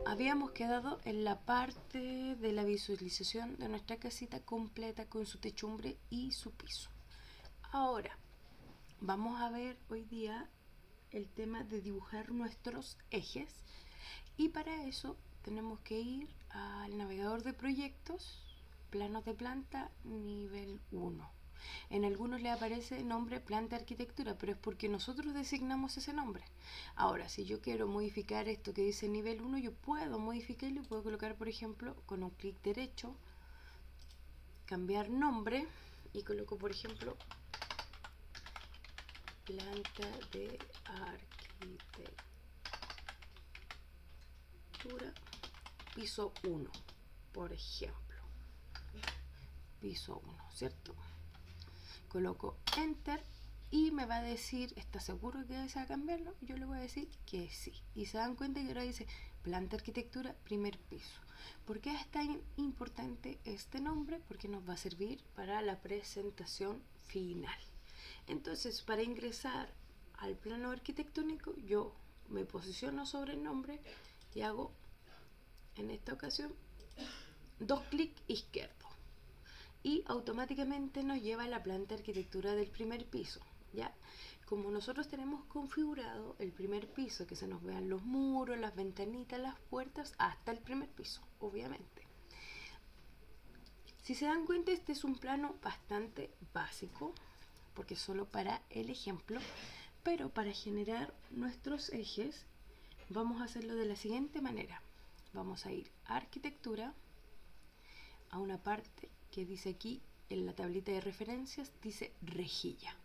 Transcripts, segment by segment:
Habíamos quedado en la parte de la visualización de nuestra casita completa con su techumbre y su piso. Ahora vamos a ver hoy día el tema de dibujar nuestros ejes, y para eso tenemos que ir al navegador de proyectos, planos de planta, nivel 1. En algunos le aparece nombre planta arquitectura, pero es porque nosotros designamos ese nombre. Ahora, si yo quiero modificar esto que dice nivel 1, yo puedo modificarlo y puedo colocar, por ejemplo, con un clic derecho, cambiar nombre, y coloco, por ejemplo, planta de arquitectura piso 1, por ejemplo, piso 1, ¿cierto? Coloco enter y me va a decir, ¿está seguro que desea cambiarlo? Yo le voy a decir que sí, y se dan cuenta que ahora dice planta arquitectura primer piso. ¿Por qué es tan importante este nombre? Porque nos va a servir para la presentación final. Entonces, para ingresar al plano arquitectónico, yo me posiciono sobre el nombre y hago, en esta ocasión, 2 clics izquierdos, y automáticamente nos lleva a la planta de arquitectura del primer piso. ¿Ya? Como nosotros tenemos configurado el primer piso, que se nos vean los muros, las ventanitas, las puertas, hasta el primer piso, obviamente. Si se dan cuenta, este es un plano bastante básico, porque es solo para el ejemplo, pero para generar nuestros ejes vamos a hacerlo de la siguiente manera. Vamos a ir a arquitectura, a una parte que dice aquí en la tablita de referencias, dice rejilla,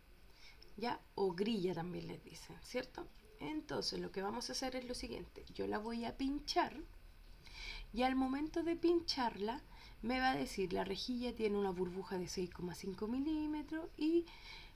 ¿ya? O grilla también les dicen, ¿cierto? Entonces lo que vamos a hacer es lo siguiente: yo la voy a pinchar, y al momento de pincharla me va a decir la rejilla tiene una burbuja de 6,5 milímetros y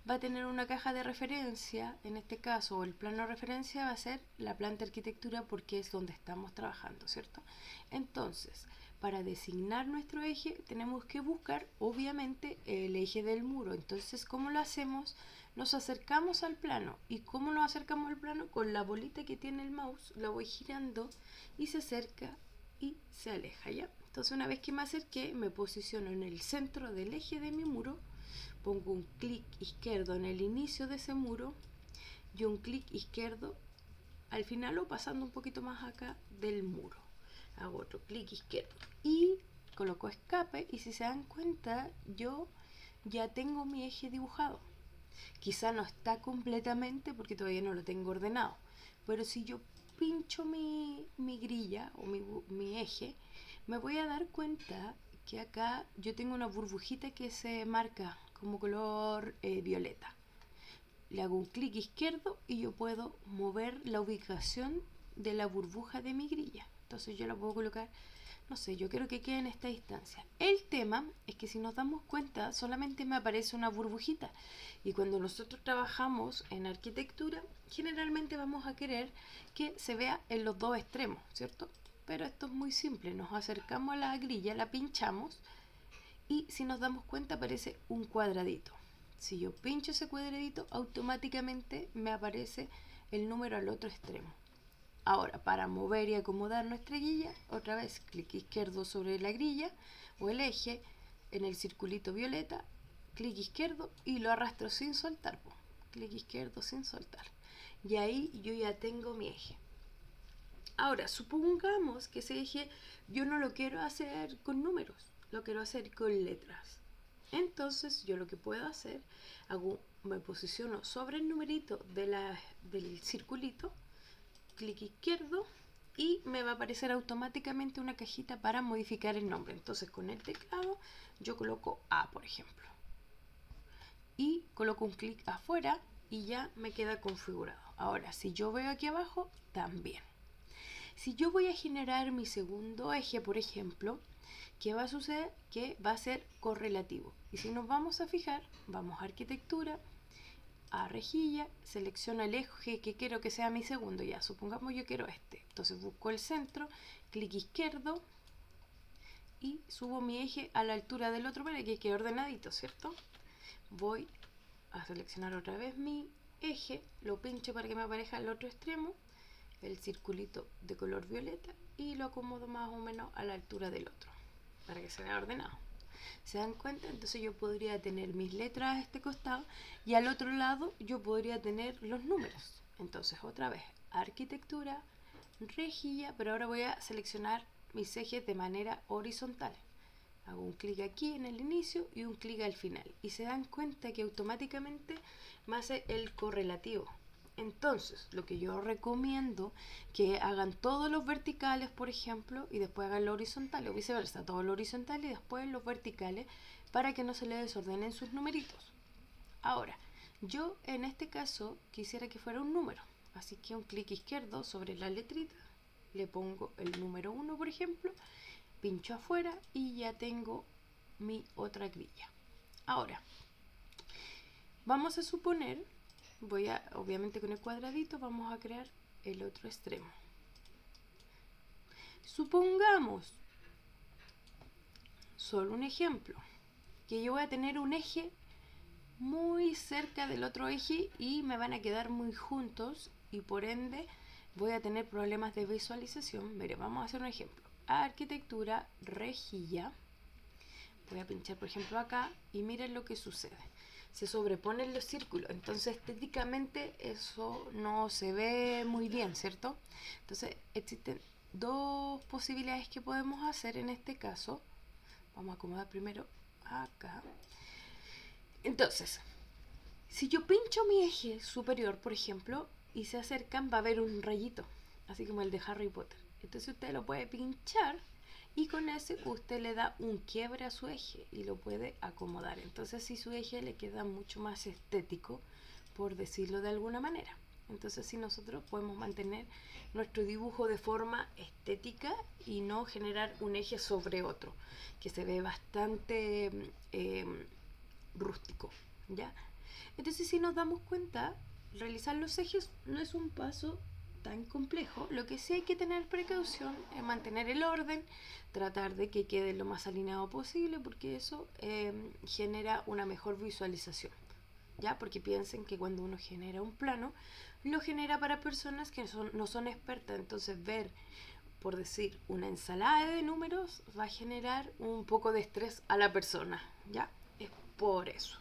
va a tener una caja de referencia. En este caso, el plano de referencia va a ser la planta de arquitectura, porque es donde estamos trabajando, ¿cierto? Entonces, para designar nuestro eje tenemos que buscar obviamente el eje del muro. Entonces, ¿cómo lo hacemos? Nos acercamos al plano. ¿Y cómo nos acercamos al plano? Con la bolita que tiene el mouse, la voy girando y se acerca y se aleja, ¿ya? Entonces, una vez que me acerqué, me posiciono en el centro del eje de mi muro, pongo un clic izquierdo en el inicio de ese muro y un clic izquierdo al final, o pasando un poquito más acá del muro. Hago otro clic izquierdo y coloco escape, y si se dan cuenta, yo ya tengo mi eje dibujado. Quizá no está completamente porque todavía no lo tengo ordenado, pero si yo pincho mi grilla o mi eje, me voy a dar cuenta que acá yo tengo una burbujita que se marca como color violeta. Le hago un clic izquierdo y yo puedo mover la ubicación de la burbuja de mi grilla. Entonces yo la puedo colocar, no sé, yo quiero que quede en esta distancia. El tema es que si nos damos cuenta, solamente me aparece una burbujita. Y cuando nosotros trabajamos en arquitectura, generalmente vamos a querer que se vea en los dos extremos, ¿cierto? Pero esto es muy simple. Nos acercamos a la grilla, la pinchamos, y si nos damos cuenta aparece un cuadradito. Si yo pincho ese cuadradito, automáticamente me aparece el número al otro extremo. Ahora, para mover y acomodar nuestra grilla, otra vez clic izquierdo sobre la grilla o el eje, en el circulito violeta, clic izquierdo y lo arrastro sin soltar. Clic izquierdo sin soltar. Y ahí yo ya tengo mi eje. Ahora, supongamos que ese eje yo no lo quiero hacer con números, lo quiero hacer con letras. Entonces, yo lo que puedo hacer, me posiciono sobre el numerito del circulito, clic izquierdo, y me va a aparecer automáticamente una cajita para modificar el nombre. Entonces, con el teclado yo coloco A, por ejemplo, y coloco un clic afuera y ya me queda configurado. Ahora, si yo veo aquí abajo, también. Si yo voy a generar mi segundo eje, por ejemplo, ¿qué va a suceder? Que va a ser correlativo. Y si nos vamos a fijar, vamos a arquitectura, a rejilla, selecciono el eje que quiero que sea mi segundo. Ya, supongamos yo quiero este. Entonces busco el centro, clic izquierdo y subo mi eje a la altura del otro para que quede ordenadito, ¿cierto? Voy a seleccionar otra vez mi eje, lo pincho para que me aparezca al otro extremo, el circulito de color violeta, y lo acomodo más o menos a la altura del otro para que se vea ordenado. ¿Se dan cuenta? Entonces yo podría tener mis letras a este costado y al otro lado yo podría tener los números. Entonces otra vez, arquitectura, rejilla, pero ahora voy a seleccionar mis ejes de manera horizontal. Hago un clic aquí en el inicio y un clic al final. Y se dan cuenta que automáticamente me hace el correlativo. Entonces, lo que yo recomiendo que hagan todos los verticales, por ejemplo, y después hagan lo horizontal, o viceversa, todo lo horizontal y después los verticales, para que no se les desordenen sus numeritos. Ahora, yo en este caso quisiera que fuera un número, así que un clic izquierdo sobre la letrita, le pongo el número 1, por ejemplo, pincho afuera y ya tengo mi otra grilla. Ahora, vamos a suponer, obviamente con el cuadradito vamos a crear el otro extremo. Supongamos, solo un ejemplo, que yo voy a tener un eje muy cerca del otro eje y me van a quedar muy juntos y por ende voy a tener problemas de visualización. Mire, vamos a hacer un ejemplo. Arquitectura, rejilla. Voy a pinchar por ejemplo acá y miren lo que sucede. Se sobreponen los círculos, entonces estéticamente eso no se ve muy bien, ¿cierto? Entonces existen dos posibilidades que podemos hacer en este caso. Vamos a acomodar primero acá. Entonces, si yo pincho mi eje superior, por ejemplo, y se acercan, va a haber un rayito, así como el de Harry Potter. Entonces usted lo puede pinchar y con ese usted le da un quiebre a su eje y lo puede acomodar. Entonces si su eje le queda mucho más estético, por decirlo de alguna manera. Entonces si nosotros podemos mantener nuestro dibujo de forma estética y no generar un eje sobre otro, que se ve bastante rústico, ¿ya? Entonces si nos damos cuenta, realizar los ejes no es un paso tan complejo. Lo que sí hay que tener precaución es mantener el orden, tratar de que quede lo más alineado posible, porque eso genera una mejor visualización, ¿ya? Porque piensen que cuando uno genera un plano, lo genera para personas que no son expertas, entonces ver, por decir, una ensalada de números va a generar un poco de estrés a la persona, ¿ya? Es por eso.